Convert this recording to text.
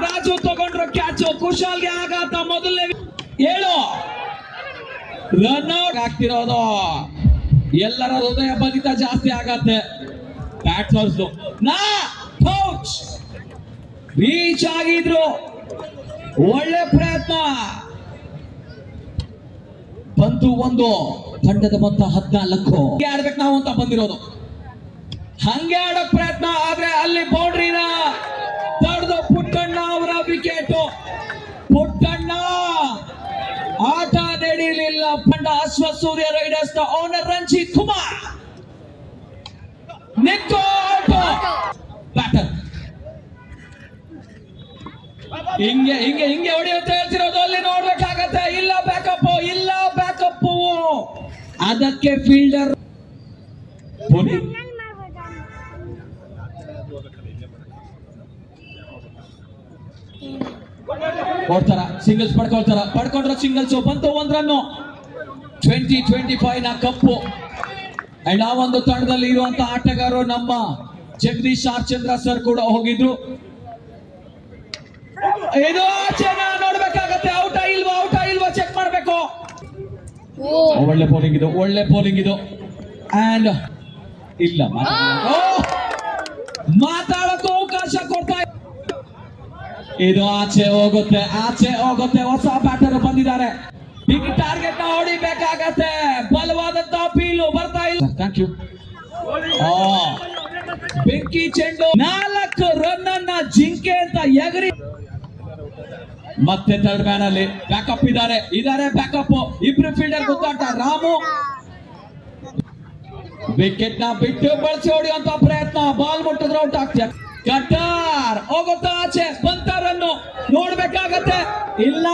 ರಾಜು ತಗೊಂಡ್ರು ಕ್ಯಾಚ್, ಕುಶಾಲ್ಗೆ ಆಘಾತ. ಮೊದಲನೇ 7 ರನ್ ಔಟ್ ಆಗ್ತಿರೋದು. ಎಲ್ಲರ ಹೃದಯ ಬದಿತ ಜಾಸ್ತಿ ಆಗತ್ತೆ. ಬ್ಯಾಟ್ಸ್ಮನ್ಸ್ ರೀಚ್ ಆಗಿದ್ರು, ಒಳ್ಳೆ ಪ್ರಯತ್ನ ಬಂತು. ಒಂದು ತಂಡದ ಮೊತ್ತ 14. ಆಡ್ಬೇಕು ನಾವು ಅಂತ ಬಂದಿರೋದು. ಹಂಗೆ ಆಡೋಕ್ ಪ್ರಯತ್ನ, ಆದ್ರೆ ಅಲ್ಲಿ ಬೌಂಡ್ರಿನ ತಡೆದು ಪುಟ್ಟಣ್ಣ ಅವರ ವಿಕೆಟ್. ಪುಟ್ಟಣ್ಣ ಆಟ ನಡೆಯಲಿಲ್ಲ. ಪಂಡ ಅಶ್ವಥ್ ಸೂರ್ಯ ರೈಡರ್ಸ್ ನ ಓನರ್ ರಂಜಿತ್ ಕುಮಾರ್ ನಿಂತು ಬ್ಯಾಟರ್ ಹಿಂಗೆ ಹಿಂಗೆ ಹಿಂಗೆ ಹೊಡೆಯುತ್ತೆ ಹೇಳ್ತಿರೋದು. ಅಲ್ಲಿ ನೋಡ್ಬೇಕಾಗತ್ತೆ. ಇಲ್ಲ ಬ್ಯಾಕಪ್, ಇಲ್ಲ ಬ್ಯಾಕಪ್. ಅದಕ್ಕೆ ಫೀಲ್ಡರ್ ಕೊಡ್ತಾರ, ಸಿಂಗಲ್ಸ್ ಪಡ್ಕೊಂಡ್ರ ಸಿಂಗಲ್ಸ್. ಬಂತು 1 ರನ್. 2025 ನ ಕಪ್ಪು. ಅಂಡ್ ಆ ಒಂದು ತಂಡದಲ್ಲಿ ಇರುವಂತ ಆಟಗಾರರು ನಮ್ಮ ಜಗದೀಶ್ ಆರ್ ಚಂದ್ರ ಸರ್ ಕೂಡ ಹೋಗಿದ್ರು. ಇದು ಆಚೆನ ನೋಡ್ಬೇಕಾಗತ್ತೆ. ಔಟಾ ಇಲ್ವಾ ಚೆಕ್ ಮಾಡ್ಬೇಕು. ಒಳ್ಳೆ ಪೋಲಿಂಗ್ ಇದು. ಅಂಡ್ ಇಲ್ಲ, ಮಾತಾಡಕ್ಕೂ ಅವಕಾಶ ಕೊಡ್ತಾ. ಇದು ಆಚೆ ಹೋಗುತ್ತೆ. ಹೊಸ ಬ್ಯಾಟರ್ ಬಂದಿದ್ದಾರೆ. ಬಿಗ್ ಟಾರ್ಗೆಟ್ ನ ಹೊಡಿಬೇಕಾಗತ್ತೆ. ಬಲವಾದಂತ ಅಪೀಲು ಬರ್ತಾ ಇಲ್ಲ. Thank you. ಬೆಂಕಿ ಚೆಂಡು 4 ರನ್ ಅನ್ನ ಜಿಂಕೆ ಅಂತ ಎಗರಿ. ಮತ್ತೆ ಥರ್ಡ್ ಮ್ಯಾನ್ ಅಲ್ಲಿ ಬ್ಯಾಕಪ್ ಇದ್ದಾರೆ ಬ್ಯಾಕಪ್. ಇಬ್ರು ಫೀಲ್ಡರ್ ಗೊತ್ತಾಟ. ರಾಮು ವಿಕೆಟ್ ನ ಬಿಟ್ಟು ಬಳಸಿ ಹೊಡೆಯುವಂತ ಪ್ರಯತ್ನ. ಬಾಲ್ ಮುಟ್ಟಿದ್ರೆ ಔಟ್ ಆಗ್ತದೆ. ಕಟ್ಟಾರ್ ಹೋಗುತ್ತಾ ಆಚೆ. ಬಂತ ರನ್ನು ನೋಡ್ಬೇಕಾಗತ್ತೆ. ಇಲ್ಲ.